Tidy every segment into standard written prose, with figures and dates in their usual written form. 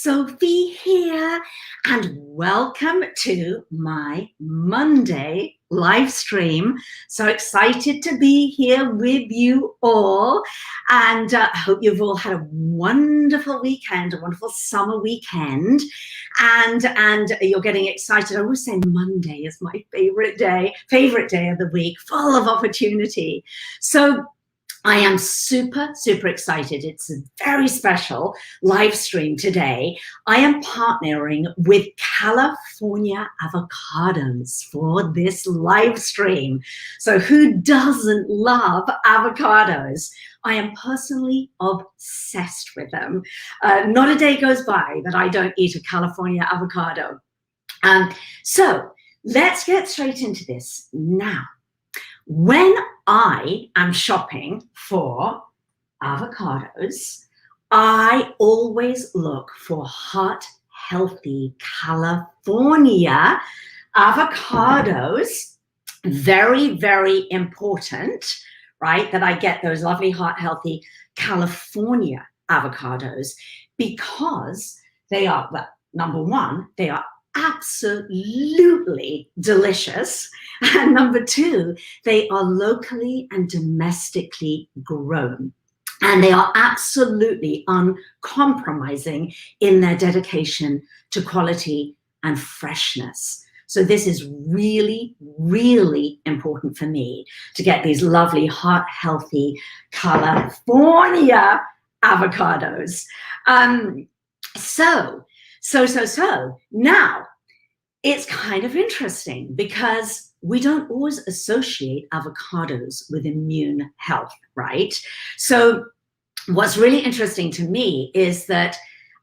Sophie here, and welcome to my Monday live stream. So excited to be here with you all, and I hope you've all had a wonderful weekend, a wonderful summer weekend, and you're getting excited. I always say Monday is my favorite day of the week, full of opportunity. So I am super excited. It's a very special live stream today. I am partnering with California Avocados for this live stream. So who doesn't love avocados? I am personally obsessed with them. Not a day goes by that I don't eat a California avocado. So let's get straight into this now. When I am shopping for avocados, I always look for hot, healthy California avocados. Very important, right? That I get those lovely, hot, healthy California avocados because they are, well, number one, they are absolutely delicious, and number two, they are locally and domestically grown, and they are absolutely uncompromising in their dedication to quality and freshness. So this is really important for me to get these lovely, hot, healthy California avocados. So now it's kind of interesting because we don't always associate avocados with immune health, right? So what's really interesting to me is that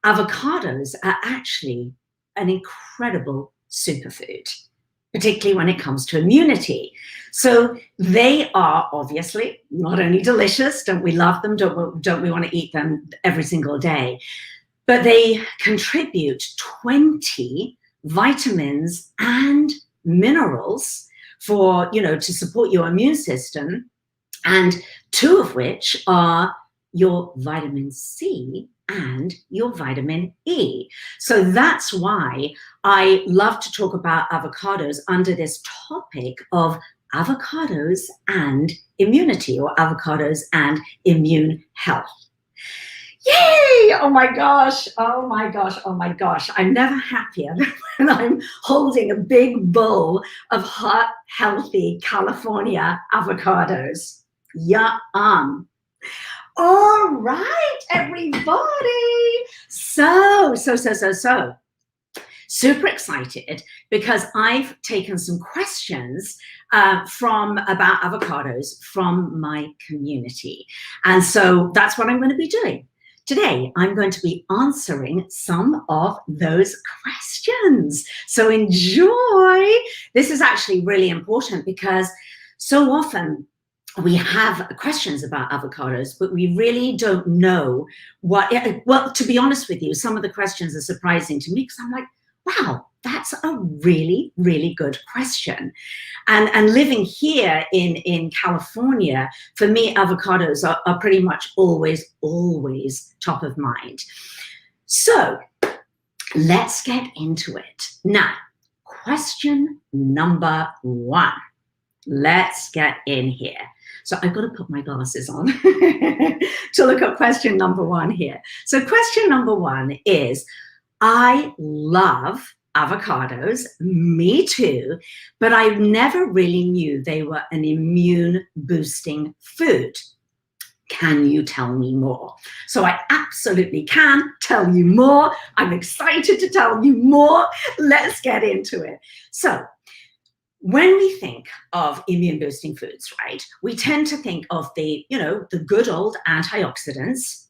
avocados are actually an incredible superfood, particularly when it comes to immunity. So they are obviously not only delicious, don't we love them, don't we want to eat them every single day, but they contribute 20 vitamins and minerals for, to support your immune system, and two of which are your vitamin C and your vitamin E. So that's why I love to talk about avocados under this topic of avocados and immunity, or avocados and immune health. Yay! Oh my gosh. I'm never happier than when I'm holding a big bowl of hot, healthy California avocados. Yum. All right, everybody. So super excited because I've taken some questions about avocados from my community. And so that's what I'm going to be doing. Today, I'm going to be answering some of those questions. So enjoy. This is actually really important because so often we have questions about avocados, but we really don't know well, to be honest with you, some of the questions are surprising to me because I'm like, wow, that's a really good question. And living here in California, for me, avocados are pretty much always top of mind. So let's get into it. Now, question number one. Let's get in here. So I've got to put my glasses on to look at question number one here. So question number one is, I love avocados, me too, but I never really knew they were an immune boosting food. Can you tell me more? So I absolutely can tell you more. I'm excited to tell you more. Let's get into it. So when we think of immune boosting foods, right, we tend to think of the good old antioxidants,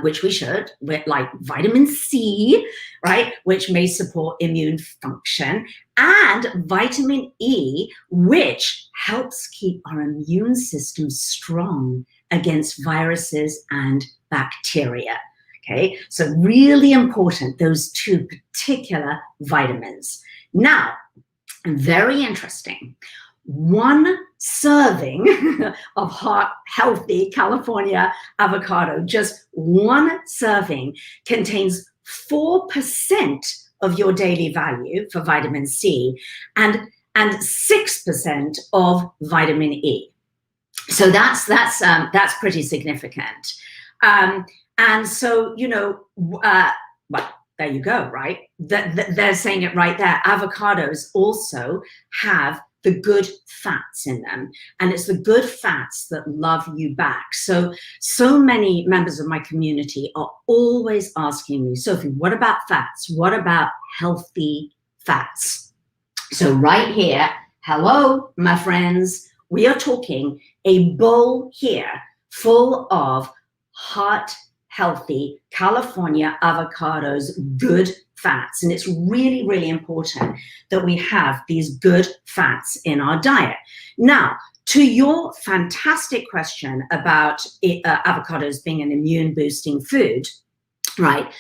which we should, with like vitamin C, right, which may support immune function, and vitamin E, which helps keep our immune system strong against viruses and bacteria. Okay, so really important, those two particular vitamins. Now, very interesting. One serving of hot, healthy California avocado, just one serving, contains 4% of your daily value for vitamin C and 6% of vitamin E. So that's pretty significant. And so, you know, well, there you go, right? They're saying it right there. Avocados also have the good fats in them, and it's the good fats that love you back. So many members of my community are always asking me, Sophie, what about fats? What about healthy fats? So right here, hello, my friends, we are talking a bowl here full of hot, healthy California avocados, good fats. And it's really, really important that we have these good fats in our diet. Now, to your fantastic question about avocados being an immune boosting food, right?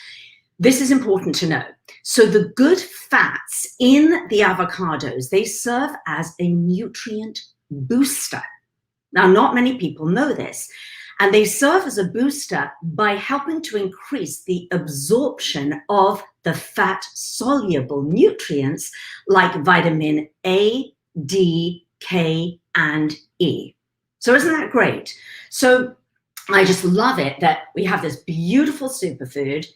This is important to know. So the good fats in the avocados, they serve as a nutrient booster. Now, not many people know this. And they serve as a booster by helping to increase the absorption of the fat-soluble nutrients like vitamin A, D, K, and E. So isn't that great? So I just love it that we have this beautiful superfood.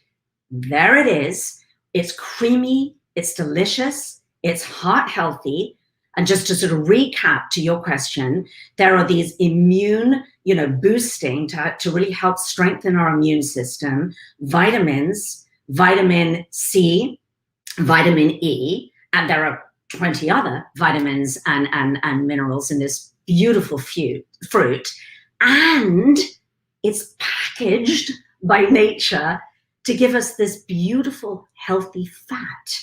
There it is. It's creamy, it's delicious, it's heart healthy. And just to sort of recap to your question, there are these immune, you know, boosting to really help strengthen our immune system, vitamins, vitamin C, vitamin E, and there are 20 other vitamins and minerals in this beautiful fruit. And it's packaged by nature to give us this beautiful, healthy fat,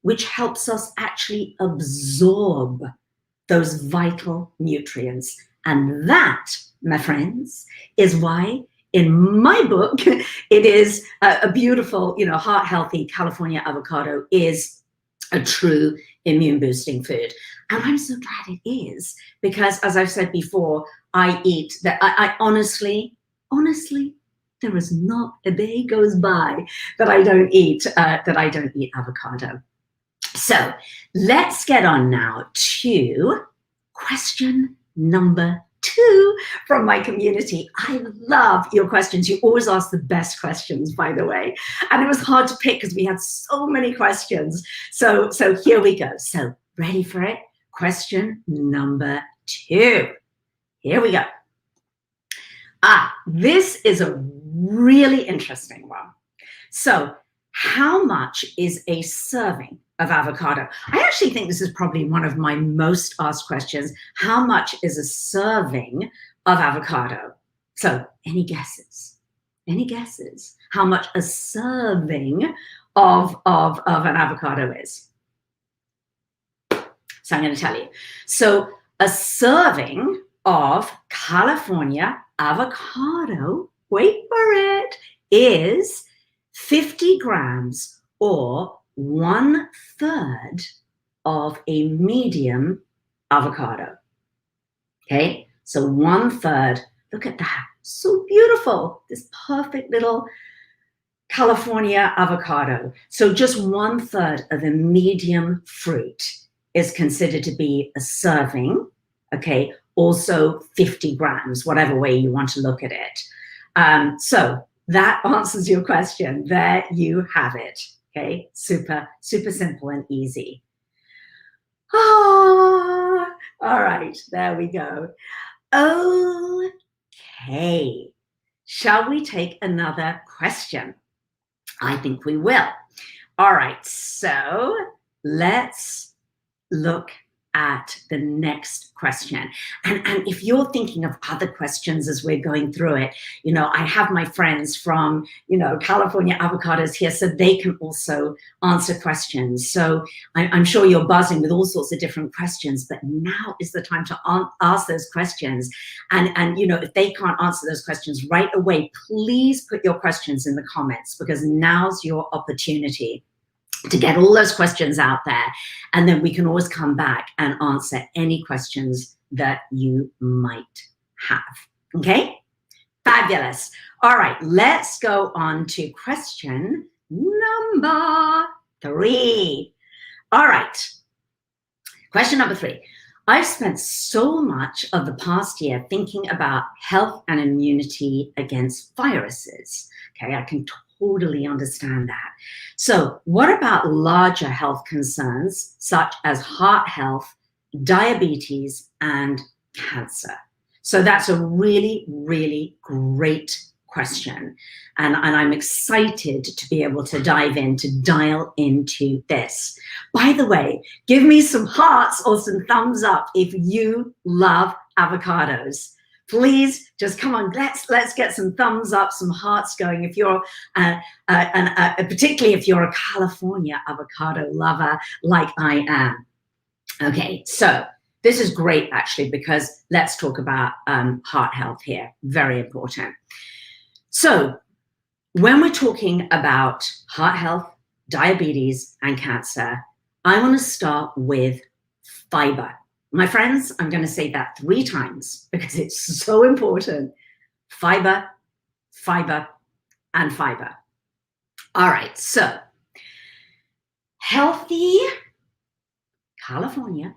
which helps us actually absorb those vital nutrients. And that, my friends, is why in my book, it is a beautiful, you know, heart healthy California avocado is a true immune boosting food. And I'm so glad it is, because as I've said before, I eat that. I honestly, there is not a day goes by that I don't eat avocado. So let's get on now to question number 2 from my community. I love your questions. You always ask the best questions, by the way. And it was hard to pick because we had so many questions. So here we go. So ready for it? Question number 2. Here we go. This is a really interesting one. So how much is a serving of avocado? I actually think this is probably one of my most asked questions. How much is a serving of avocado? So any guesses? Any guesses how much a serving of an avocado is? So I'm going to tell you. So a serving of California avocado, wait for it, is 50 grams or 1/3 of a medium avocado. Okay, so 1/3. Look at that. So beautiful. This perfect little California avocado. So just 1/3 of a medium fruit is considered to be a serving. Okay, also 50 grams, whatever way you want to look at it. So that answers your question. There you have it. Okay, super simple and easy. All right, there we go. Okay, shall we take another question? I think we will. All right, so let's look at the next question. And if you're thinking of other questions as we're going through it, you know, I have my friends from, you know, California Avocados here, so they can also answer questions. So I'm sure you're buzzing with all sorts of different questions, but now is the time to ask those questions. And, you know, if they can't answer those questions right away, please put your questions in the comments, because now's your opportunity to get all those questions out there, and then we can always come back and answer any questions that you might have. Okay, fabulous. All right, let's go on to question Number 3. All right. Question number 3. I've spent so much of the past year thinking about health and immunity against viruses. Okay, I can totally understand that. So what about larger health concerns such as heart health, diabetes, and cancer? So that's a really, really great question. And I'm excited to be able to dial into this. By the way, give me some hearts or some thumbs up if you love avocados. Please just come on, let's get some thumbs up, some hearts going. If you're, particularly if you're a California avocado lover like I am. Okay, so this is great actually, because let's talk about heart health here, very important. So when we're talking about heart health, diabetes, and cancer, I want to start with fiber. My friends, I'm going to say that 3 times because it's so important. Fiber, fiber, and fiber. All right, so healthy California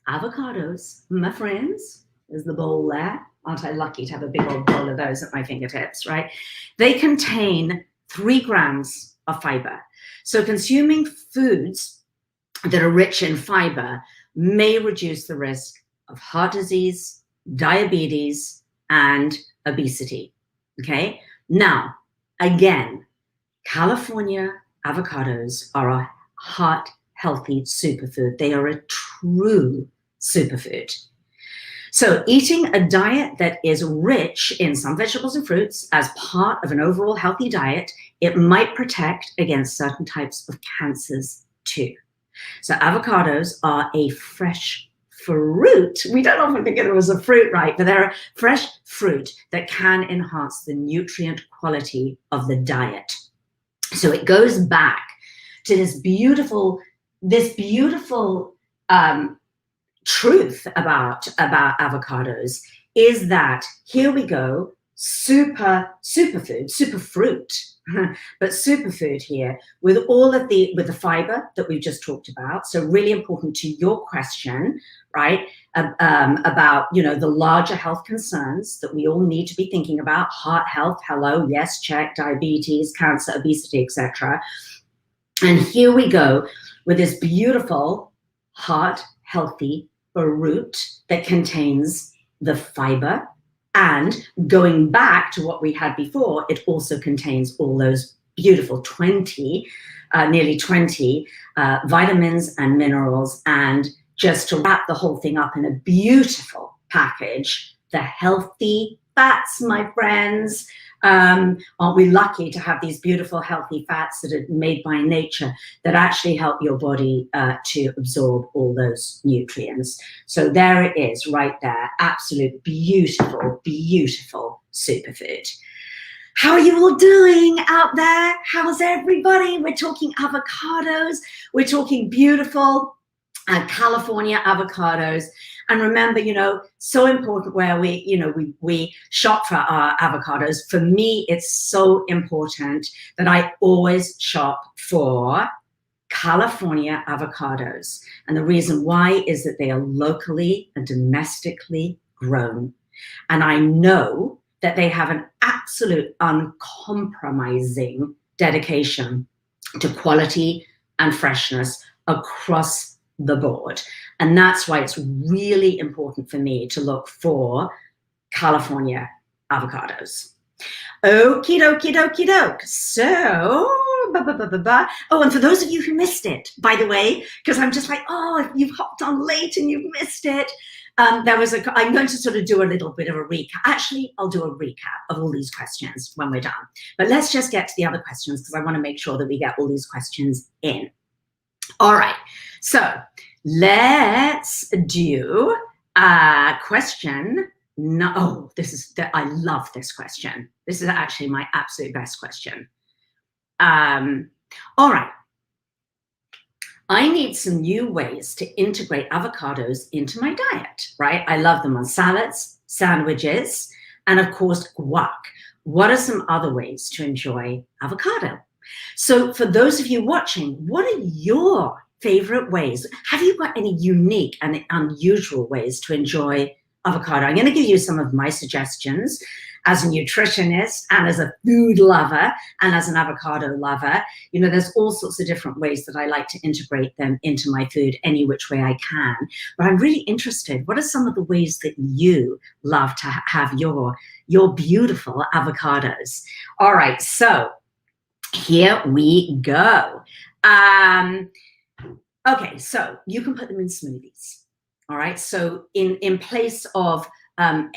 avocados, my friends, there's the bowl there. Aren't I lucky to have a big old bowl of those at my fingertips, right? They contain 3 grams of fiber. So consuming foods that are rich in fiber may reduce the risk of heart disease, diabetes, and obesity, okay? Now, again, California avocados are a heart-healthy superfood. They are a true superfood. So eating a diet that is rich in some vegetables and fruits as part of an overall healthy diet, it might protect against certain types of cancers too. So avocados are a fresh fruit. We don't often think of it as a fruit, right? But they're a fresh fruit that can enhance the nutrient quality of the diet. So it goes back to this beautiful truth about avocados is that here we go, superfood, superfruit, but superfood here with all of the fiber that we've just talked about. So really important to your question, right? About, you know, the larger health concerns that we all need to be thinking about. Heart health, hello, yes, check. Diabetes, cancer, obesity, etc. And here we go with this beautiful heart healthy fruit that contains the fiber, and going back to what we had before, it also contains all those beautiful nearly 20 vitamins and minerals. And just to wrap the whole thing up in a beautiful package, the healthy fats, my friends. Aren't we lucky to have these beautiful healthy fats that are made by nature that actually help your body to absorb all those nutrients? So there it is right there. Absolute beautiful, beautiful superfood. How are you all doing out there? How's everybody? We're talking avocados. We're talking beautiful California avocados. And remember, you know, so important where we shop for our avocados. For me, it's so important that I always shop for California avocados. And the reason why is that they are locally and domestically grown. And I know that they have an absolute uncompromising dedication to quality and freshness across the board. And that's why it's really important for me to look for California avocados. Okie dokie dokie doke. So, oh, and for those of you who missed it, by the way, because I'm just like, oh, if you've hopped on late and you've missed it, I'm going to sort of do a little bit of a recap. Actually, I'll do a recap of all these questions when we're done. But let's just get to the other questions because I want to make sure that we get all these questions in. All right, so let's do question. No, I love this question. This is actually my absolute best question. All right. I need some new ways to integrate avocados into my diet, right? I love them on salads, sandwiches, and of course, guac. What are some other ways to enjoy avocado? So for those of you watching, what are your favorite ways? Have you got any unique and unusual ways to enjoy avocado? I'm going to give you some of my suggestions as a nutritionist and as a food lover and as an avocado lover. You know, there's all sorts of different ways that I like to integrate them into my food any which way I can. But I'm really interested, what are some of the ways that you love to have your beautiful avocados? All right, so here we go. Okay, so you can put them in smoothies. All right, so in place of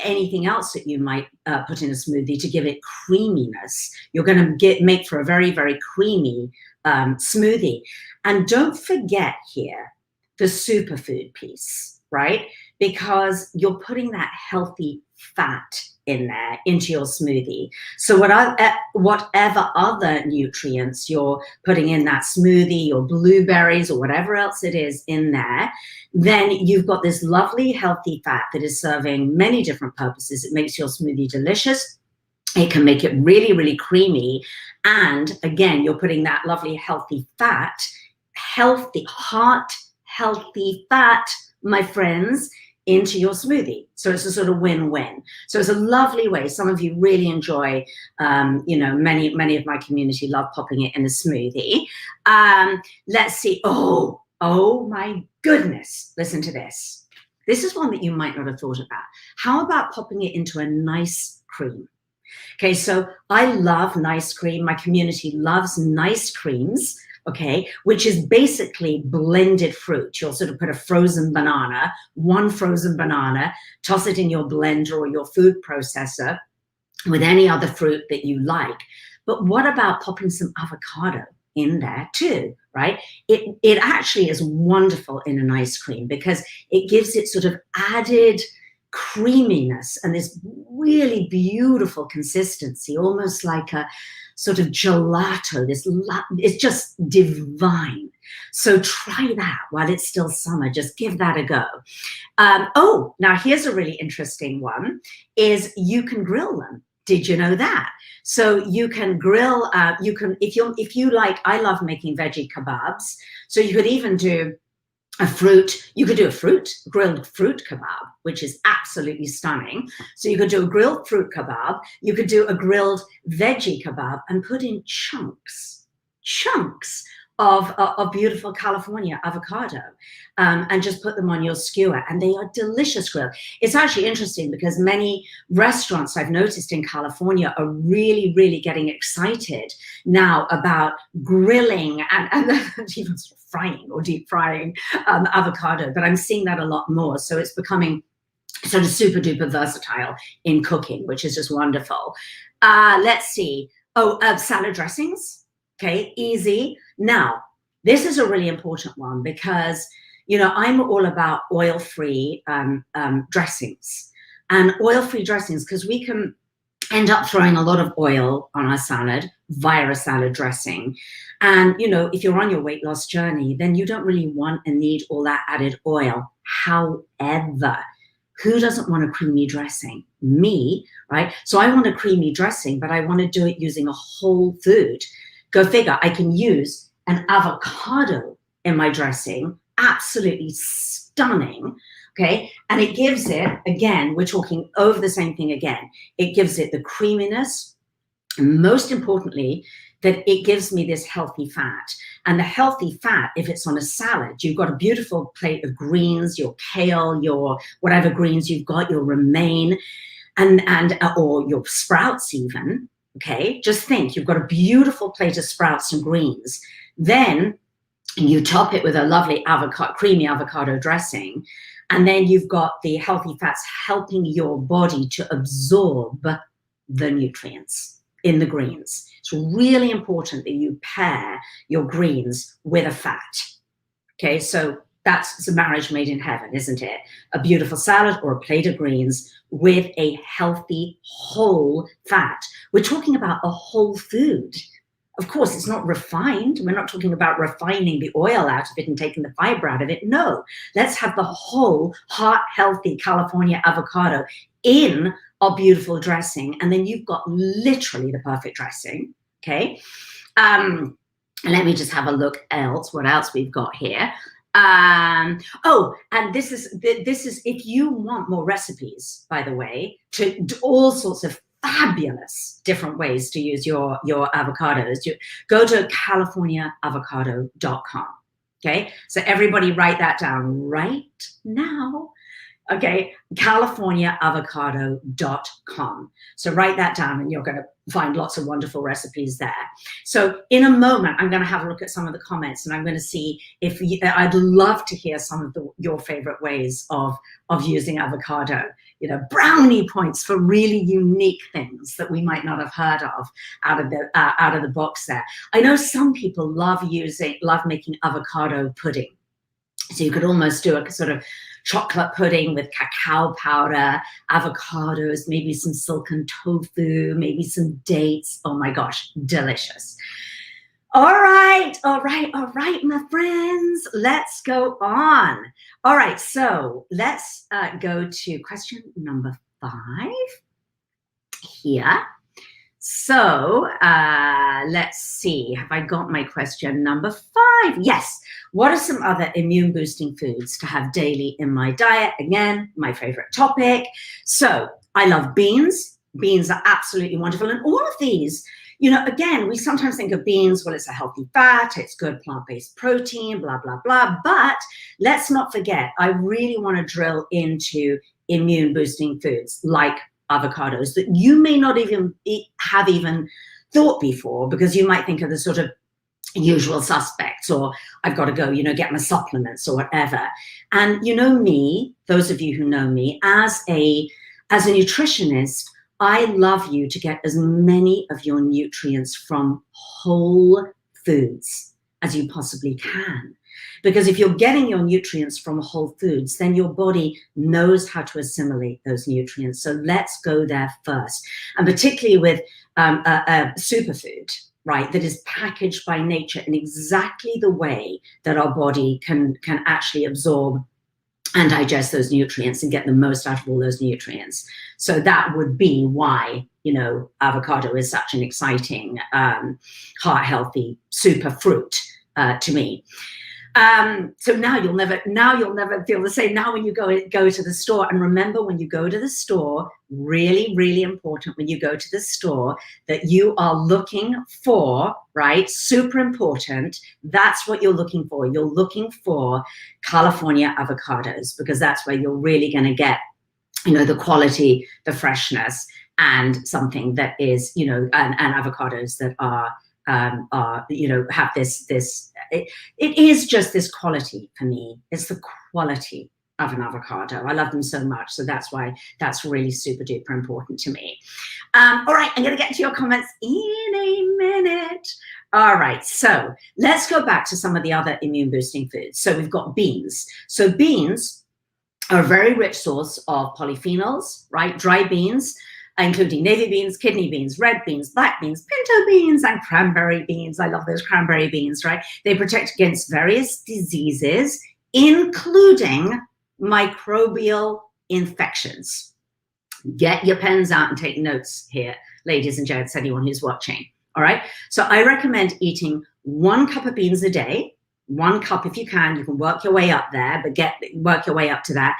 anything else that you might put in a smoothie to give it creaminess, you're going to make for a very, very creamy smoothie. And don't forget here the superfood piece, right? Because you're putting that healthy fat in there into your smoothie. So whatever other nutrients you're putting in that smoothie, or blueberries or whatever else it is in there, then you've got this lovely healthy fat that is serving many different purposes. It makes your smoothie delicious. It can make it really, really creamy. And again, you're putting that lovely healthy fat, healthy heart, healthy fat, my friends, into your smoothie. So it's a sort of win-win. So it's a lovely way. Some of you really enjoy, you know, many of my community love popping it in a smoothie. Let's see. Oh my goodness. Listen to this. This is one that you might not have thought about. How about popping it into a nice cream? Okay, so I love nice cream. My community loves nice creams. Okay, which is basically blended fruit. You'll sort of put a frozen banana, one frozen banana, toss it in your blender or your food processor with any other fruit that you like. But what about popping some avocado in there too, right? It actually is wonderful in an ice cream because it gives it sort of added creaminess and this really beautiful consistency, almost like a sort of gelato. It's just divine. So try that while it's still summer. Just give that a go. Oh, now here's a really interesting one, is you can grill them. Did you know that? So you can grill, if you like, I love making veggie kebabs. So you could even do grilled fruit kebab, which is absolutely stunning. So you could do a grilled fruit kebab, you could do a grilled veggie kebab and put in chunks of beautiful California avocado and just put them on your skewer, and they are delicious grilled. It's actually interesting because many restaurants I've noticed in California are really, really getting excited now about grilling and even sort of frying or deep frying avocado, but I'm seeing that a lot more. So it's becoming sort of super duper versatile in cooking, which is just wonderful. Let's see. Salad dressings. Okay, easy. Now, this is a really important one because, you know, I'm all about oil-free dressings and oil-free dressings because we can end up throwing a lot of oil on our salad via a salad dressing. And, you know, if you're on your weight loss journey, then you don't really want and need all that added oil. However, who doesn't want a creamy dressing? Me, right? So I want a creamy dressing, but I want to do it using a whole food. Go figure, I can use an avocado in my dressing, absolutely stunning, okay? And it gives it, again, we're talking over the same thing again, it gives it the creaminess, and most importantly, that it gives me this healthy fat. And the healthy fat, if it's on a salad, you've got a beautiful plate of greens, your kale, your whatever greens you've got, your romaine, or your sprouts even. Okay, just think, you've got a beautiful plate of sprouts and greens. Then you top it with a lovely creamy avocado dressing. And then you've got the healthy fats helping your body to absorb the nutrients in the greens. It's really important that you pair your greens with a fat. Okay, so that's a marriage made in heaven, isn't it? A beautiful salad or a plate of greens with a healthy whole fat. We're talking about a whole food. Of course, it's not refined. We're not talking about refining the oil out of it and taking the fiber out of it. No, let's have the whole heart-healthy California avocado in our beautiful dressing. And then you've got literally the perfect dressing, okay? Let me just have a look else, what else we've got here. Oh, and this is if you want more recipes, by the way, to all sorts of fabulous different ways to use your avocados, go to CaliforniaAvocado.com. Okay, so everybody write that down right now. Okay, CaliforniaAvocado.com. So write that down and you're going to find lots of wonderful recipes there. So in a moment, I'm going to have a look at some of the comments and I'm going to see if I'd love to hear some of your favorite ways of using avocado. You know, brownie points for really unique things that we might not have heard of out of the box there. I know some people love making avocado pudding. So you could almost do a sort of chocolate pudding with cacao powder, avocados, maybe some silken tofu, maybe some dates. Oh my gosh, delicious. All right, my friends, let's go on. All right, so let's go to question number 5 here. So let's see, have I got my question number 5? Yes. What are some other immune boosting foods to have daily in my diet? Again, my favorite topic. So I love beans. Beans are absolutely wonderful. And all of these, you know, again, we sometimes think of beans, well, it's a healthy fat, it's good plant-based protein, blah, blah, blah. But let's not forget, I really want to drill into immune boosting foods like avocados that you may not even have thought before, because you might think of the sort of usual suspects, or I've got to go, you know, get my supplements or whatever. And you know me, those of you who know me, as a nutritionist, I love you to get as many of your nutrients from whole foods as you possibly can. Because if you're getting your nutrients from whole foods, then your body knows how to assimilate those nutrients. So let's go there first. And particularly with a superfood, right, that is packaged by nature in exactly the way that our body can actually absorb and digest those nutrients and get the most out of all those nutrients. So that would be why, you know, avocado is such an exciting, heart-healthy super fruit to me. So now you'll never feel the same. Now when you go to the store, and remember, when you go to the store, really, really important when you go to the store, that you are looking for, right? Super important. That's what you're looking for. You're looking for California avocados, because that's where you're really going to get, you know, the quality, the freshness, and something that is, you know, and avocados that are, you know, have this, it is just this quality for me. It's the quality of an avocado. I love them so much. So that's why that's really super duper important to me. All right, I'm going to get to your comments in a minute. All right, so let's go back to some of the other immune boosting foods. So we've got beans. So beans are a very rich source of polyphenols, right? Dry beans, including navy beans, kidney beans, red beans, black beans, pinto beans, and cranberry beans. I love those cranberry beans, right? They protect against various diseases, including microbial infections. Get your pens out and take notes here, ladies and gents, anyone who's watching. All right. So I recommend eating 1 cup of beans a day, 1 cup if you can. You can work your way up there, but work your way up to that.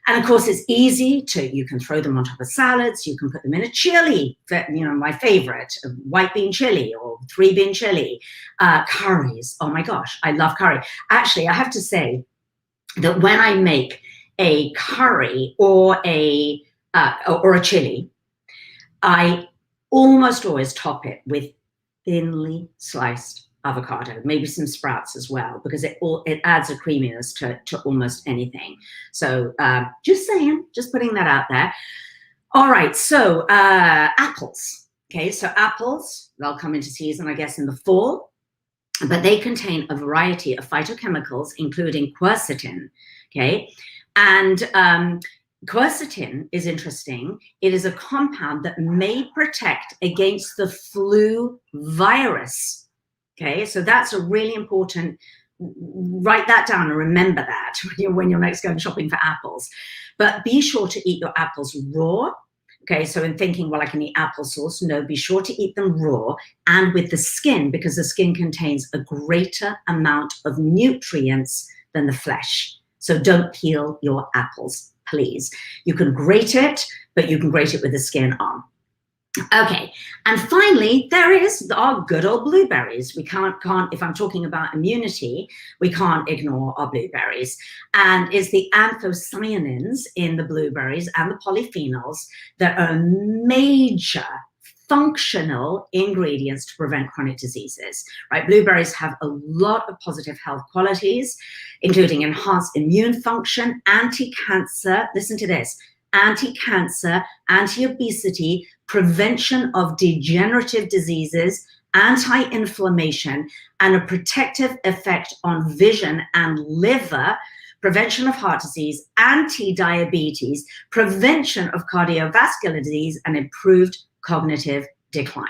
And of course, it's easy you can throw them on top of salads. You can put them in a chili, you know, my favorite, white bean chili or 3-bean chili, curries. Oh my gosh, I love curry. Actually, I have to say that when I make a curry or a chili, I almost always top it with thinly sliced avocado, maybe some sprouts as well, because it adds a creaminess to almost anything. So just saying, just putting that out there. All right, so apples. Okay, so apples, they'll come into season, I guess, in the fall, but they contain a variety of phytochemicals, including quercetin. Okay, and quercetin is interesting. It is a compound that may protect against the flu virus. Okay, so that's a really important, write that down and remember that when you're next going shopping for apples. But be sure to eat your apples raw, Okay, so in thinking, well, I can eat applesauce, no, be sure to eat them raw and with the skin, because the skin contains a greater amount of nutrients than the flesh. So don't peel your apples, please. You can grate it, but you can grate it with the skin on. Okay, and finally, there is our good old blueberries. We can't, if I'm talking about immunity, we can't ignore our blueberries. And it's the anthocyanins in the blueberries and the polyphenols that are major functional ingredients to prevent chronic diseases, right? Blueberries have a lot of positive health qualities, including enhanced immune function, anti-cancer, listen to this, anti-cancer, anti-obesity, prevention of degenerative diseases, anti-inflammation, and a protective effect on vision and liver, prevention of heart disease, anti-diabetes, prevention of cardiovascular disease, and improved cognitive decline.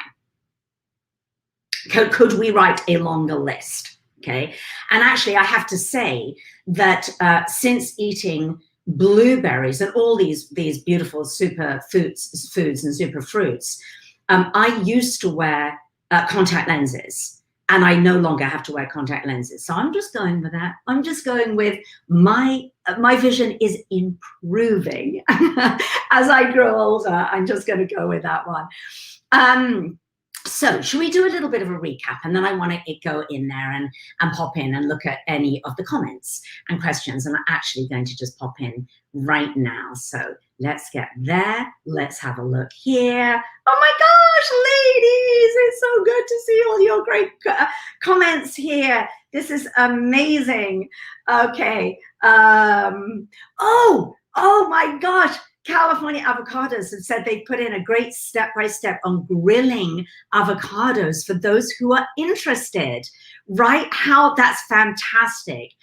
Could we write a longer list? Okay, and actually I have to say that since eating blueberries and all these beautiful super foods and super fruits, I used to wear contact lenses, and I no longer have to wear contact lenses. So I'm just going with that. I'm just going with my vision is improving as I grow older. I'm just going to go with that one. So should we do a little bit of a recap, and then I want to go in there and pop in and look at any of the comments and questions, and I'm actually going to just pop in right now. So let's get there. Let's have a look here. Oh my gosh, ladies, it's so good to see all your great comments here. This is amazing. Okay. Oh my gosh. California Avocados have said they put in a great step-by-step on grilling avocados for those who are interested, right? How that's fantastic.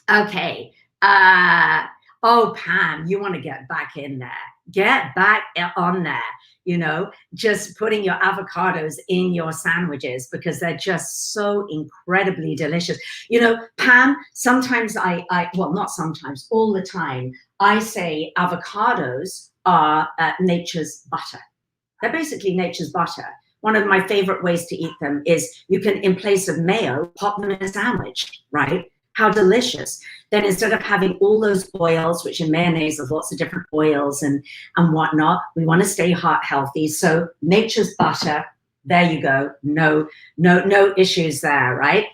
Okay. Oh, Pam, you want to get back in there. Get back on there, you know, just putting your avocados in your sandwiches because they're just so incredibly delicious. You know, Pam, sometimes well, not sometimes, all the time, I say avocados are nature's butter. They're basically nature's butter. One of my favorite ways to eat them is you can, in place of mayo, pop them in a sandwich, right? How delicious. Then instead of having all those oils, which in mayonnaise there's lots of different oils and whatnot, we want to stay heart healthy. So nature's butter, there you go. No issues there, right?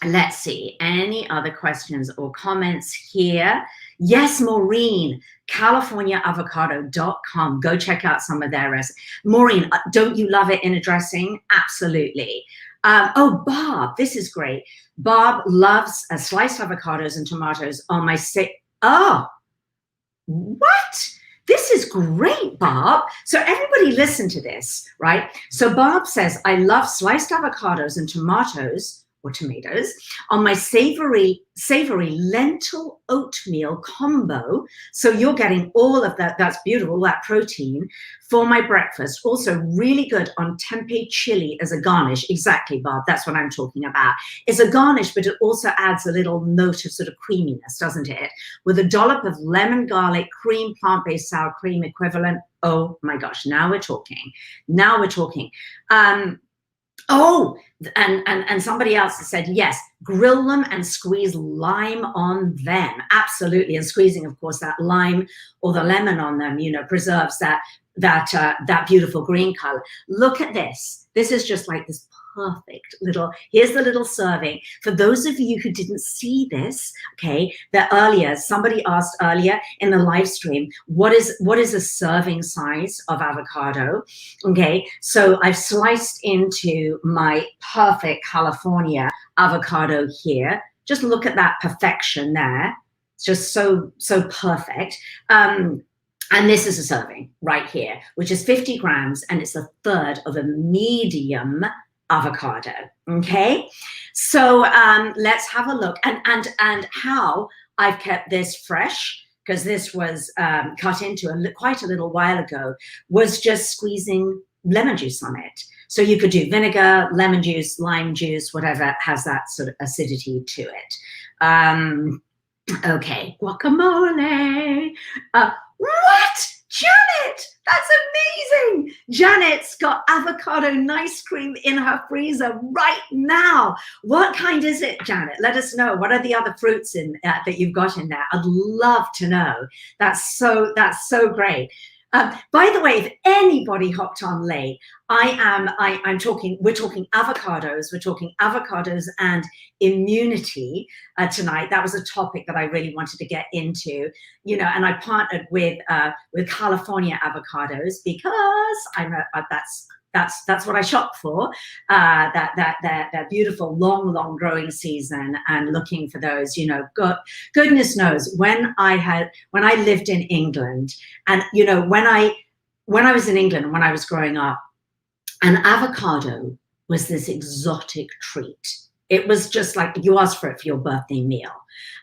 Let's see, any other questions or comments here? Yes, Maureen, CaliforniaAvocado.com. Go check out some of their recipes. Maureen, don't you love it in a dressing? Absolutely. Oh, Bob, this is great. Bob loves sliced avocados and tomatoes on my oh, what? This is great, Bob. So everybody listen to this, right? So Bob says, I love sliced avocados and tomatoes or tomatoes on my savory lentil oatmeal combo. So you're getting all of that, that's beautiful, that protein for my breakfast. Also really good on tempeh chili as a garnish. Exactly, Bob, that's what I'm talking about. It's a garnish, but it also adds a little note of sort of creaminess, doesn't it? With a dollop of lemon, garlic, cream, plant-based sour cream equivalent. Oh my gosh, now we're talking. Now we're talking. Oh, and somebody else has said, yes, grill them and squeeze lime on them. Absolutely. And squeezing, of course, that lime or the lemon on them, you know, preserves that beautiful green color. Look at this. This is just like this perfect little, here's the little serving. For those of you who didn't see this, okay, that earlier, somebody asked earlier in the live stream, what is a serving size of avocado? Okay, so I've sliced into my perfect California avocado here. Just look at that perfection there. It's just so perfect. And this is a serving right here, which is 50 grams, and it's a third of a medium avocado. Okay, so let's have a look and how I've kept this fresh, because this was cut into quite a little while ago, was just squeezing lemon juice on it. So you could do vinegar, lemon juice, lime juice, whatever has that sort of acidity to it. Okay, guacamole. What? Janet, that's amazing. Janet's got avocado ice cream in her freezer right now. What kind is it, Janet? Let us know. What are the other fruits in that you've got in there? I'd love to know. That's so great. By the way, if anybody hopped on late, we're talking avocados. We're talking avocados and immunity tonight. That was a topic that I really wanted to get into, and I partnered with California Avocados because that's what I shop for, that beautiful long growing season, and looking for those, goodness knows when I lived in England, and when I was in England, when I was growing up, an avocado was this exotic treat. It was just like you asked for it for your birthday meal.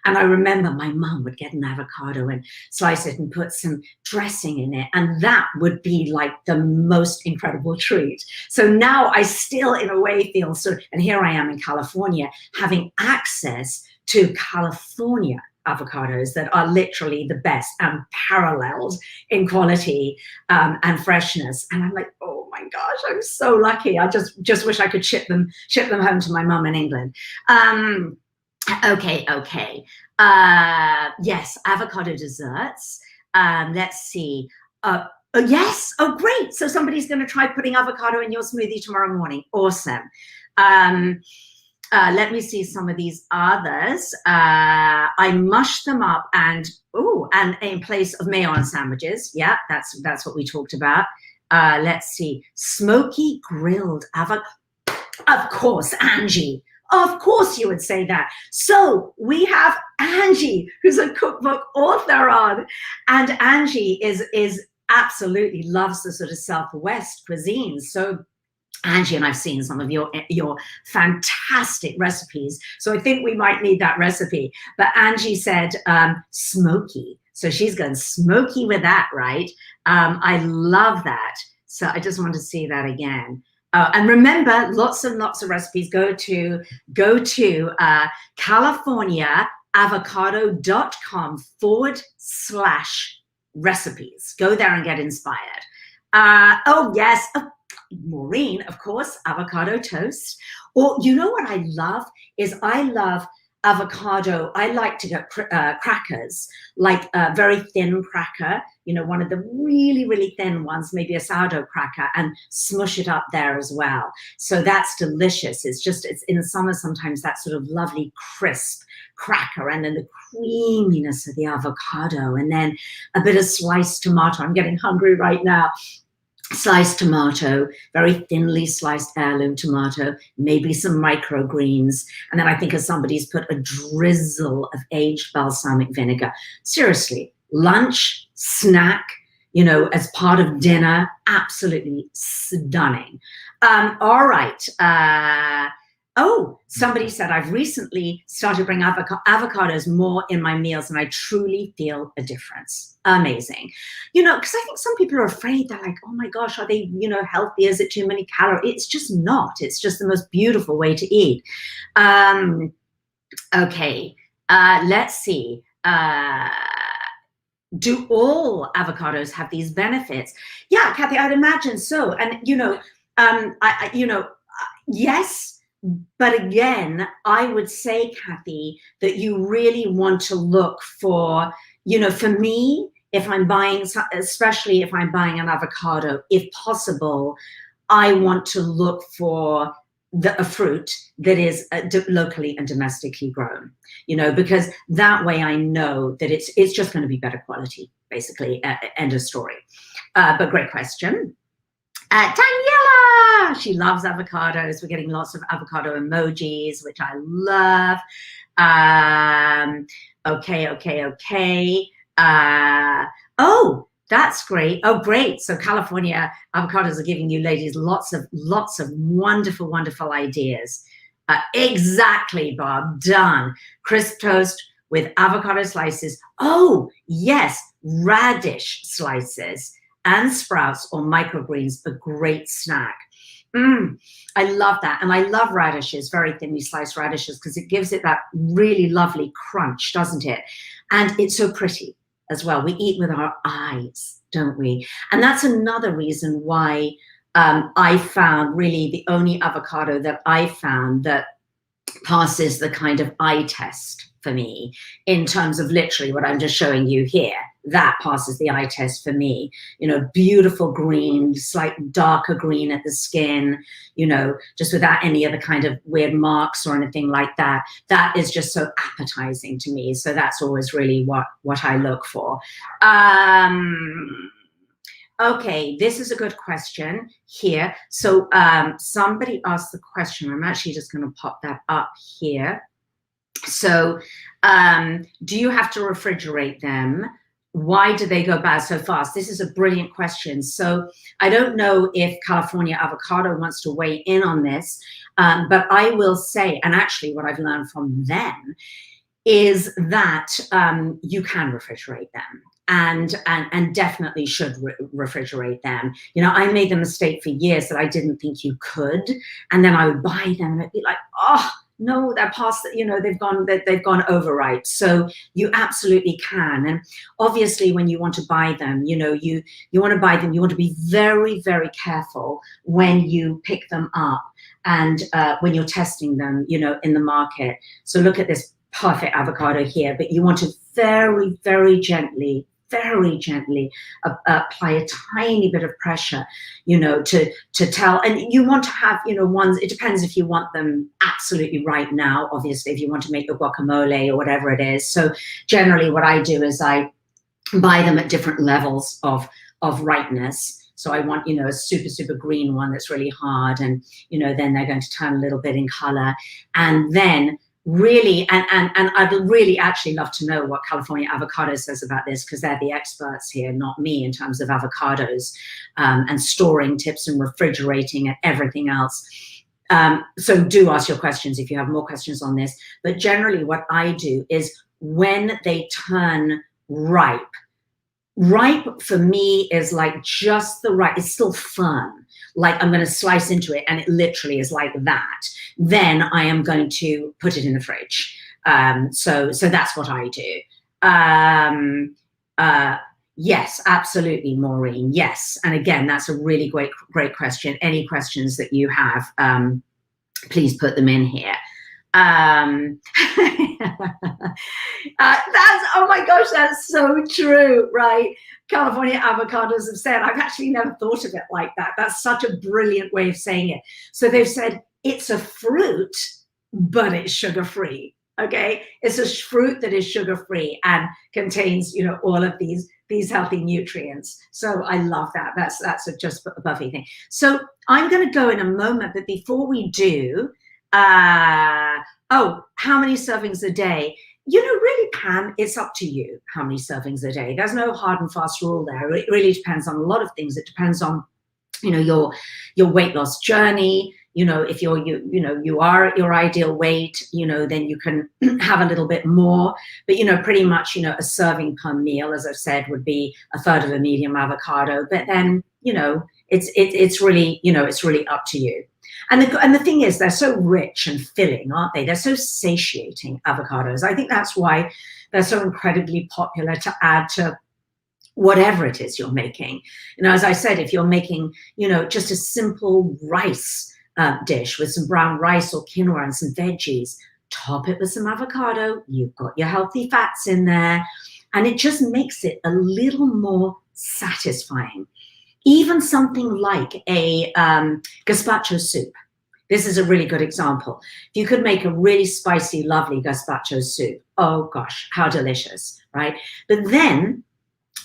And I remember my mum would get an avocado and slice it and put some dressing in it. And that would be like the most incredible treat. So now I still, in a way, feel and here I am in California, having access to California avocados that are literally the best and paralleled in quality and freshness. And I'm like, oh my gosh, I'm so lucky. I just wish I could ship them home to my mum in England. Okay. Yes, avocado desserts. Let's see. Yes. Oh, great. So somebody's going to try putting avocado in your smoothie tomorrow morning. Awesome. Let me see some of these others. I mush them up and in place of mayo on sandwiches. Yeah, that's what we talked about. Let's see. Smoky grilled avocado. Of course, Angie. Of course you would say that. So we have Angie, who's a cookbook author on, and Angie is absolutely loves the sort of Southwest cuisine. So Angie and I've seen some of your fantastic recipes. So I think we might need that recipe. But Angie said smoky. So she's going smoky with that, right? I love that. So I just want to see that again. And remember, lots and lots of recipes. Go to californiaavocado.com/recipes. Go there and get inspired. Oh, yes. Maureen, of course, avocado toast. Or you know what I love is I love avocado. I like to get crackers, like a very thin cracker, one of the really, really thin ones, maybe a sourdough cracker, and smush it up there as well. So that's delicious. It's in the summer, sometimes that sort of lovely crisp cracker, and then the creaminess of the avocado, and then a bit of sliced tomato. I'm getting hungry right now. Sliced tomato, very thinly sliced heirloom tomato, maybe some microgreens. And then I think as somebody's put a drizzle of aged balsamic vinegar. Seriously, lunch, snack, as part of dinner, absolutely stunning. All right. Somebody said, I've recently started bringing avocados more in my meals and I truly feel a difference. Amazing. Because I think some people are afraid. They're like, oh my gosh, are they, healthy? Is it too many calories? It's just not. It's just the most beautiful way to eat. Okay. Let's see. Do all avocados have these benefits? Yeah, Kathy, I'd imagine so. And, yes. But again, I would say, Kathy, that you really want to look for, for me, if I'm buying, especially if I'm buying an avocado, if possible, I want to look for a fruit that is locally and domestically grown, because that way I know that it's just going to be better quality, basically, end of story. But great question. Daniela, she loves avocados. We're getting lots of avocado emojis, which I love. Okay. Oh, that's great. Oh, great. So California avocados are giving you ladies lots of wonderful, wonderful ideas. Exactly, Bob. Done. Crisp toast with avocado slices. Oh, yes. Radish slices and sprouts or microgreens, a great snack. I love that. And I love radishes, very thinly sliced radishes, because it gives it that really lovely crunch, doesn't it? And it's so pretty. as well. We eat with our eyes, don't we? And that's another reason why I found really the only avocado that I found that passes the kind of eye test for me, in terms of literally what I'm just showing you here. That passes the eye test for me. You know, beautiful green, slight darker green at the skin, you know, just without any other kind of weird marks or anything like that. That is just so appetizing to me. So that's always really what I look for. Okay, this is a good question here. So somebody asked the question. I'm actually just going to pop that up here. So do you have to refrigerate them? Why do they go bad so fast? This is a brilliant question. So I don't know if California Avocado wants to weigh in on this, but I will say, and actually what I've learned from them is that you can refrigerate them. And definitely should refrigerate them. You know, I made the mistake for years that I didn't think you could, and then I would buy them and it'd be like, oh no, they're past, you know, they've gone overripe. So you absolutely can. And obviously when you want to buy them, you know, you want to buy them, you want to be very, very careful when you pick them up and when you're testing them, you know, in the market. So look at this perfect avocado here, but you want to very, very gently apply a tiny bit of pressure, you know, to tell. And you want to have, you know, ones, it depends if you want them absolutely right now, obviously, if you want to make your guacamole or whatever it is. So generally what I do is I buy them at different levels of ripeness. So I want, you know, a super, super green one that's really hard, and, you know, then they're going to turn a little bit in color. And then really, and I'd really actually love to know what California Avocado says about this, because they're the experts here, not me, in terms of avocados and storing tips and refrigerating and everything else. So do ask your questions if you have more questions on this. But generally what I do is when they turn ripe for me is like just the right, it's still firm. Like I'm going to slice into it and it literally is like that. Then I am going to put it in the fridge. So that's what I do. Yes, absolutely, Maureen. Yes. And again, that's a really great question. Any questions that you have, please put them in here. That's, oh my gosh, that's so true, right? California Avocados have said, I've actually never thought of it like that. That's such a brilliant way of saying it. So they've said it's a fruit, but it's sugar-free. Okay, it's a fruit that is sugar-free and contains, you know, all of these healthy nutrients. So I love that. That's a just a Buffy thing. So I'm going to go in a moment, but before we do, oh, how many servings a day? You know, really, Pam, it's up to you how many servings a day. There's no hard and fast rule there. It really depends on a lot of things. It depends on, you know, your weight loss journey. You know, if you are at your ideal weight, you know, then you can have a little bit more. But, you know, pretty much, you know, a serving per meal, as I've said, would be a third of a medium avocado. But then, you know, it's really, you know, it's really up to you. And the thing is, they're so rich and filling, aren't they? They're so satiating, avocados. I think that's why they're so incredibly popular to add to whatever it is you're making. You know, as I said, if you're making, you know, just a simple rice dish with some brown rice or quinoa and some veggies, top it with some avocado, you've got your healthy fats in there, and it just makes it a little more satisfying. Even something like a gazpacho soup. This is a really good example. If you could make a really spicy, lovely gazpacho soup, oh gosh, how delicious, right? But then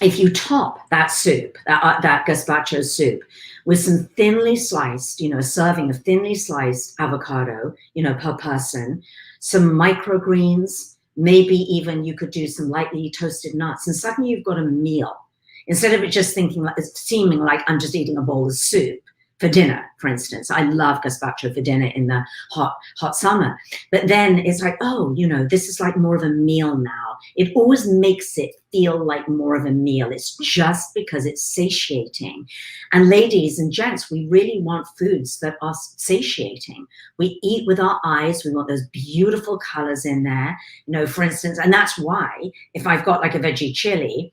if you top that soup, that gazpacho soup, with some thinly sliced, you know, a serving of thinly sliced avocado, you know, per person, some microgreens, maybe even you could do some lightly toasted nuts, and suddenly you've got a meal. Instead of it just seeming like I'm just eating a bowl of soup, for dinner, for instance. I love gazpacho for dinner in the hot summer. But then it's like, oh, you know, this is like more of a meal now. It always makes it feel like more of a meal. It's just because it's satiating. And ladies and gents, we really want foods that are satiating. We eat with our eyes. We want those beautiful colors in there. You know, for instance, and that's why if I've got like a veggie chili,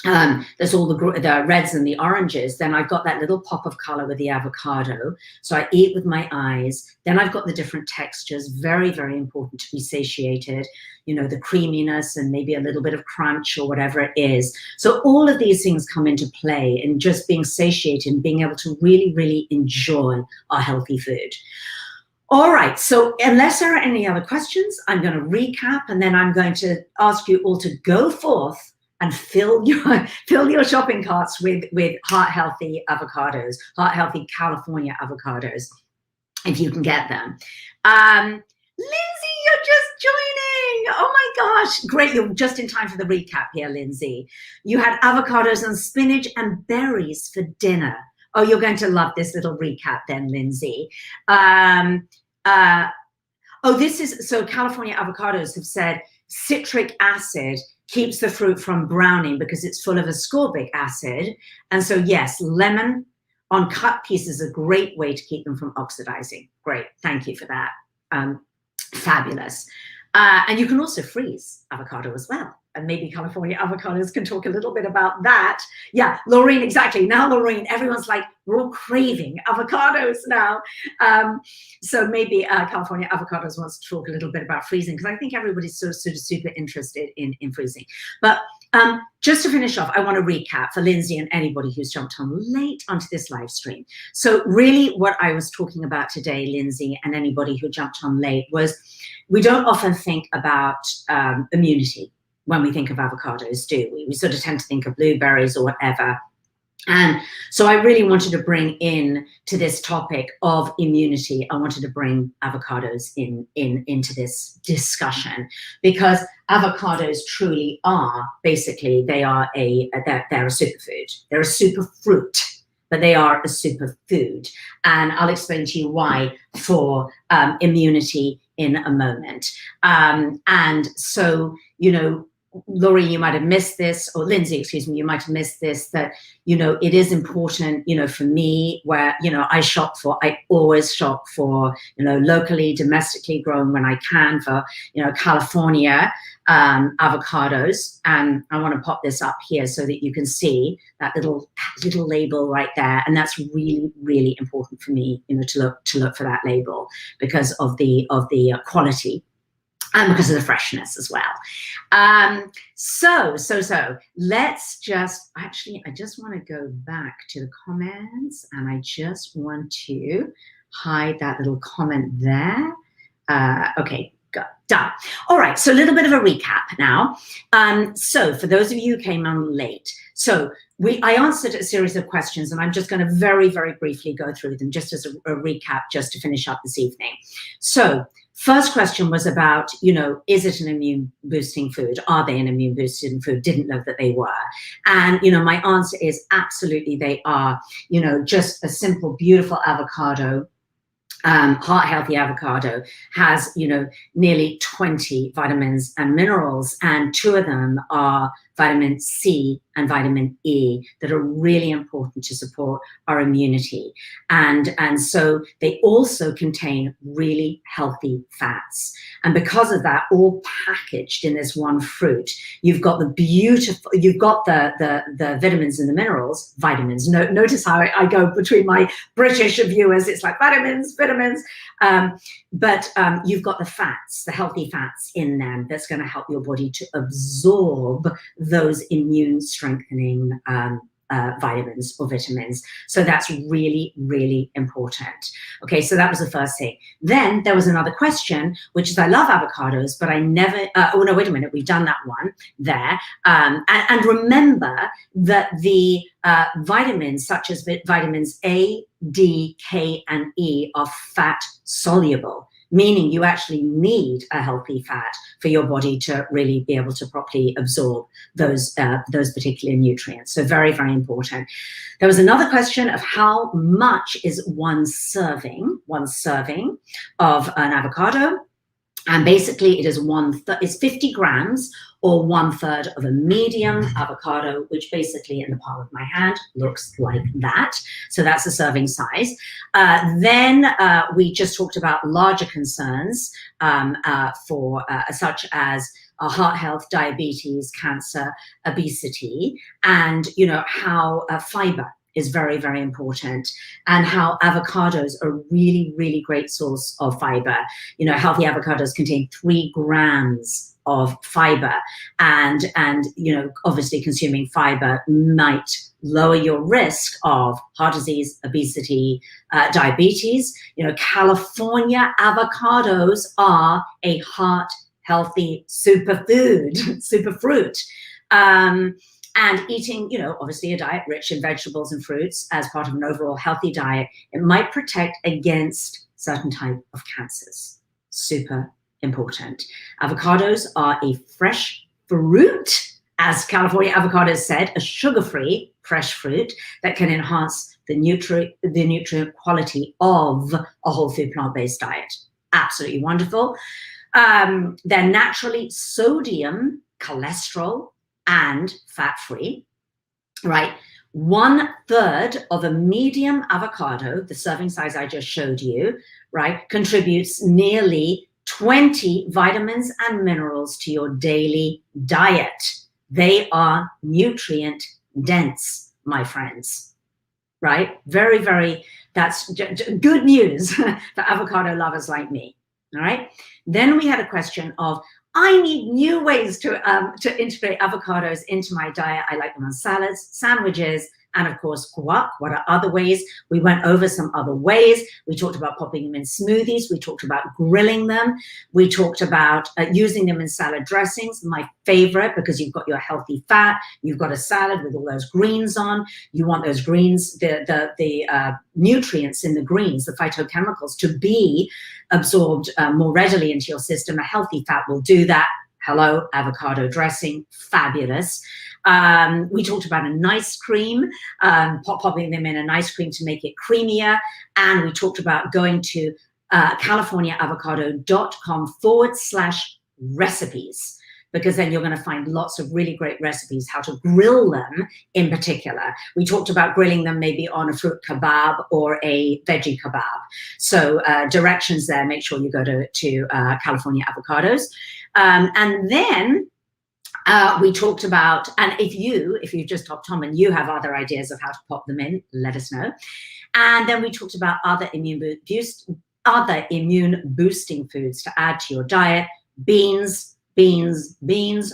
there's all the reds and the oranges, then I've got that little pop of color with the avocado. So I eat with my eyes. Then I've got the different textures, very, very important to be satiated, you know, the creaminess and maybe a little bit of crunch or whatever it is. So all of these things come into play in just being satiated and being able to really, really enjoy our healthy food. All right, so unless there are any other questions, I'm going to recap, and then I'm going to ask you all to go forth and fill your shopping carts with heart healthy avocados, heart healthy California avocados, if you can get them. Lindsay, you're just joining. Oh my gosh, great! You're just in time for the recap here, Lindsay. You had avocados and spinach and berries for dinner. Oh, you're going to love this little recap then, Lindsay. This is so. California Avocados have said citric acid keeps the fruit from browning because it's full of ascorbic acid. And so, yes, lemon on cut pieces is a great way to keep them from oxidizing. Great. Thank you for that. Fabulous. And you can also freeze avocado as well. And maybe California Avocados can talk a little bit about that. Yeah, Laureen, exactly. Now, Laureen, everyone's like, we're all craving avocados now. So maybe California Avocados wants to talk a little bit about freezing, because I think everybody's sort of super interested in freezing. But just to finish off, I want to recap for Lindsay and anybody who's jumped on late onto this live stream. So really what I was talking about today, Lindsay, and anybody who jumped on late, was we don't often think about immunity when we think of avocados, do we? We sort of tend to think of blueberries or whatever. And so I really wanted to bring in to this topic of immunity, I wanted to bring avocados into this discussion, because avocados truly are, basically, they're a superfood. They're a superfruit, but they are a superfood. And I'll explain to you why for immunity in a moment. And so, you know, Laurie, you might have missed this, or Lindsay, excuse me, you might have missed this, that, you know, it is important, you know, for me, where, you know, I always shop for, you know, locally, domestically grown when I can, for, you know, California avocados. And I want to pop this up here so that you can see that little label right there. And that's really, really important for me, you know, to look for that label because of the quality. And because of the freshness as well. So let's just, actually, I just want to go back to the comments, and I just want to hide that little comment there. Okay, done. All right, so a little bit of a recap now. So for those of you who came on late, so I answered a series of questions, and I'm just going to very, very briefly go through them just as a recap, just to finish up this evening. So first question was about, you know, is it an immune boosting food? Are they an immune boosting food? Didn't know that they were. And, you know, my answer is absolutely they are. You know, just a simple, beautiful avocado, heart healthy avocado has, you know, nearly 20 vitamins and minerals, and 2 of them are vitamin C and vitamin E that are really important to support our immunity. And so they also contain really healthy fats. And because of that, all packaged in this one fruit, you've got the vitamins and the minerals, vitamins. Notice how I go between my British viewers, it's like vitamins. But you've got the fats, the healthy fats in them that's going to help your body to absorb those immune strengthening vitamins or vitamins. So that's really, really important. Okay, so that was the first thing. Then there was another question, which is I love avocados, but I never, oh no, wait a minute, we've done that one there. And remember that the vitamins such as vitamins A, D, K, and E are fat soluble. meaning you actually need a healthy fat for your body to really be able to properly absorb those particular nutrients. So very, very important. There was another question of how much is one serving of an avocado. And basically it is it's 50 grams or 1/3 of a medium avocado, which basically in the palm of my hand looks like that. So that's the serving size. Then we just talked about larger concerns for such as heart health, diabetes, cancer, obesity, and how fiber is very, very important, and how avocados are a really, really great source of fiber. Healthy avocados contain 3 grams of fiber, and obviously consuming fiber might lower your risk of heart disease, obesity, diabetes. California avocados are a heart healthy superfruit. And eating, obviously a diet rich in vegetables and fruits as part of an overall healthy diet, it might protect against certain type of cancers. Super important. Avocados are a fresh fruit, as California Avocados said, a sugar-free fresh fruit that can enhance the nutrient quality of a whole food plant-based diet. Absolutely wonderful. They're naturally sodium, cholesterol, and fat-free, right? 1/3 of a medium avocado, the serving size I just showed you, right, contributes nearly 20 vitamins and minerals to your daily diet. They are nutrient dense, my friends, right? Very, very, that's good news for avocado lovers like me, all right? Then we had a question of, I need new ways to integrate avocados into my diet. I like them on salads, sandwiches, and of course, guac. What are other ways? We went over some other ways. We talked about popping them in smoothies. We talked about grilling them. We talked about using them in salad dressings, my favorite, because you've got your healthy fat. You've got a salad with all those greens on. You want those greens, the nutrients in the greens, the phytochemicals, to be absorbed more readily into your system. A healthy fat will do that. Hello, avocado dressing, fabulous. We talked about an ice cream, popping them in an ice cream to make it creamier. And we talked about going to californiaavocado.com/recipes, because then you're going to find lots of really great recipes, how to grill them in particular. We talked about grilling them maybe on a fruit kebab or a veggie kebab. So directions there, make sure you go to California Avocados. And then we talked about, and if you just topped on and you have other ideas of how to pop them in, let us know. And then we talked about other immune boosting foods to add to your diet. Beans,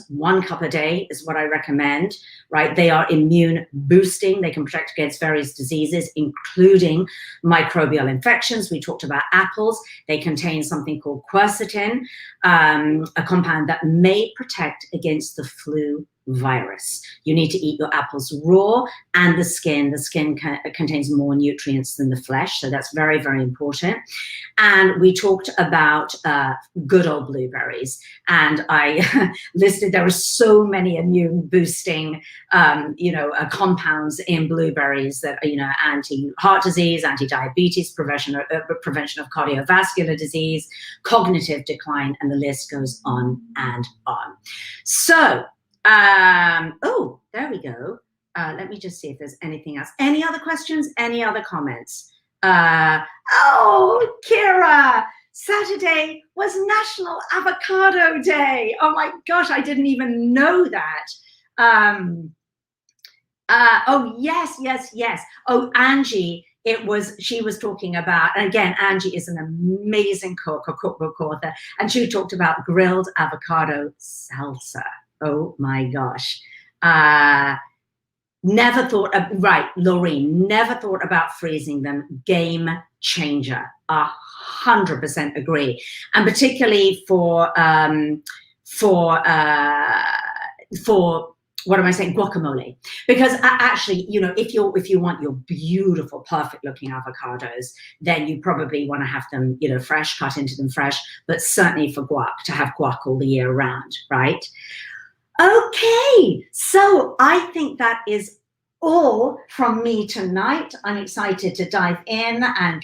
1 cup a day is what I recommend, right? They are immune boosting. They can protect against various diseases, including microbial infections. We talked about apples. They contain something called quercetin, a compound that may protect against the flu virus. You need to eat your apples raw, and the skin. The skin contains more nutrients than the flesh, so that's very, very important. And we talked about good old blueberries, and I listed, there are so many immune boosting compounds in blueberries that are, anti-heart disease, anti-diabetes, prevention of cardiovascular disease, cognitive decline, and the list goes on and on. So oh, there we go. Let me just see if there's anything else. Any other questions? Any other comments? Oh, Kira, Saturday was National Avocado Day. Oh my gosh, I didn't even know that. Oh, yes. Oh, Angie, she was talking about, and again, Angie is an amazing cook, a cookbook author, and she talked about grilled avocado salsa. Oh my gosh. Never thought of, right, Laureen, never thought about freezing them. Game changer. 100% agree. And particularly for what am I saying? Guacamole. Because actually, you know, if you want your beautiful, perfect looking avocados, then you probably want to have them, you know, fresh, cut into them fresh, but certainly for guac, to have guac all the year round, right? Okay, so I think that is all from me tonight. I'm excited to dive in and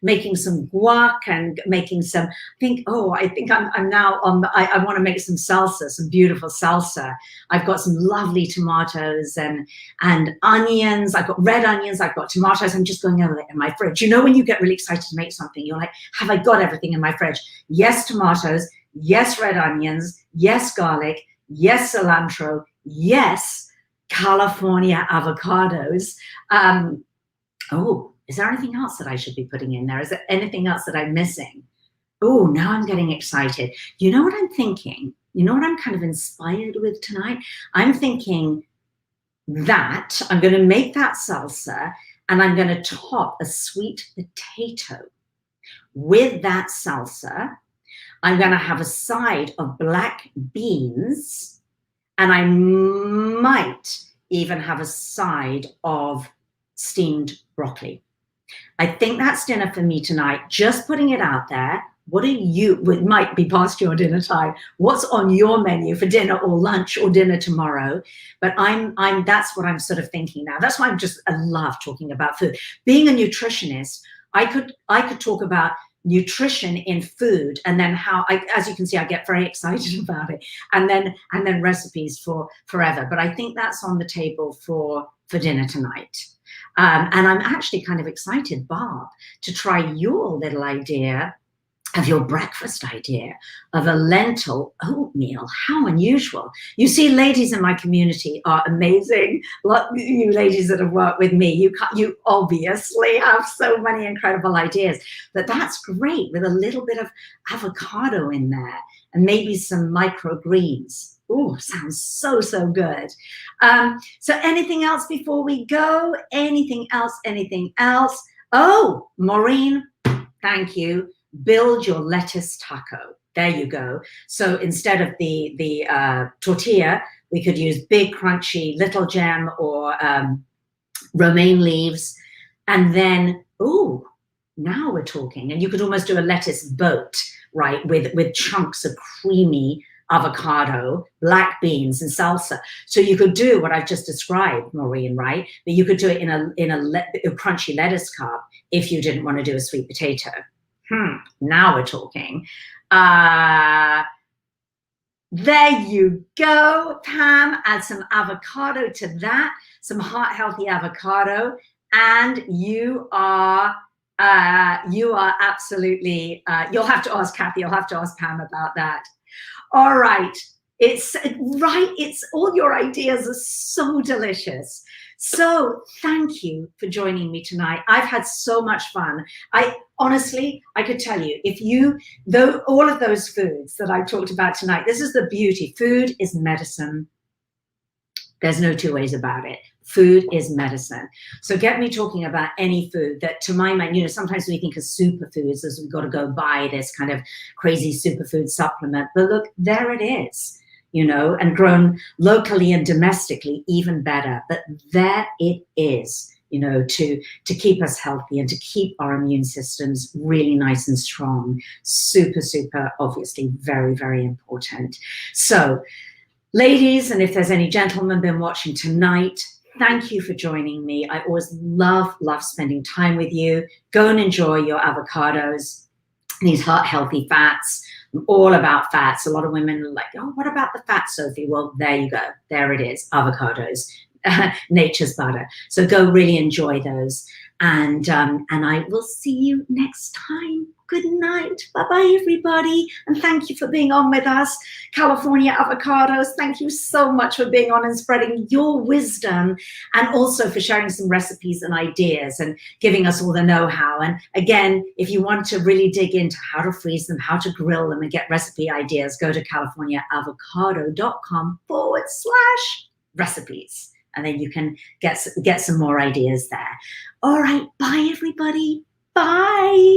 making some guac and making some, I think I'm now on, I want to make some salsa, some beautiful salsa. I've got some lovely tomatoes and onions. I've got red onions, I've got tomatoes. I'm just going over it in my fridge. You know, when you get really excited to make something, you're like, have I got everything in my fridge? Yes, tomatoes. Yes, red onions. Yes, garlic. Yes, cilantro. Yes, California avocados. Oh, is there anything else that I should be putting in there? Is there anything else that I'm missing? Oh, now I'm getting excited. You know what I'm thinking? You know what I'm kind of inspired with tonight? I'm thinking that I'm going to make that salsa and I'm going to top a sweet potato with that salsa. I'm going to have a side of black beans, and I might even have a side of steamed broccoli. I think that's dinner for me tonight. Just putting it out there. What are you, it might be past your dinner time. What's on your menu for dinner or lunch or dinner tomorrow? But that's what I'm sort of thinking now. That's why I love talking about food. Being a nutritionist, I could talk about nutrition in food, and then as you can see, I get very excited about it, and then recipes for forever. But I think that's on the table for dinner tonight. And I'm actually kind of excited, Barb, to try your little idea of your breakfast idea of a lentil oatmeal. How unusual. You see, ladies in my community are amazing. You ladies that have worked with me, you obviously have so many incredible ideas, but that's great with a little bit of avocado in there and maybe some microgreens. Oh, sounds so, so good. So anything else before we go? Anything else? Oh, Maureen, thank you. Build your lettuce taco. There you go. So instead of the tortilla, we could use big, crunchy, little gem or romaine leaves. And then, ooh, now we're talking. And you could almost do a lettuce boat, right, with chunks of creamy avocado, black beans, and salsa. So you could do what I've just described, Maureen, right? But you could do it in a crunchy lettuce cup if you didn't want to do a sweet potato. Now we're talking. There you go, Pam. Add some avocado to that, some heart healthy avocado, and you are absolutely. You'll have to ask Kathy. You'll have to ask Pam about that. All right. It's all your ideas are so delicious. So thank you for joining me tonight. I've had so much fun. Honestly, I could tell you, all of those foods that I talked about tonight, this is the beauty. Food is medicine. There's no two ways about it. Food is medicine. So get me talking about any food that, to my mind, sometimes we think of superfoods as we've got to go buy this kind of crazy superfood supplement. But look, there it is. And grown locally and domestically, even better. But there it is, to keep us healthy and to keep our immune systems really nice and strong. Super, super, obviously, very, very important. So, ladies, and if there's any gentlemen been watching tonight, thank you for joining me. I always love spending time with you. Go and enjoy your avocados, these heart-healthy fats. I'm all about fats. A lot of women are like, oh, what about the fat, Sophie? Well, there you go. There it is. Avocados, nature's butter. So go really enjoy those. And I will see you next time. Good night. Bye-bye, everybody. And thank you for being on with us. California Avocados, thank you so much for being on and spreading your wisdom, and also for sharing some recipes and ideas and giving us all the know-how. And again, if you want to really dig into how to freeze them, how to grill them, and get recipe ideas, go to californiaavocado.com/recipes. And then you can get some more ideas there. All right. Bye, everybody. Bye.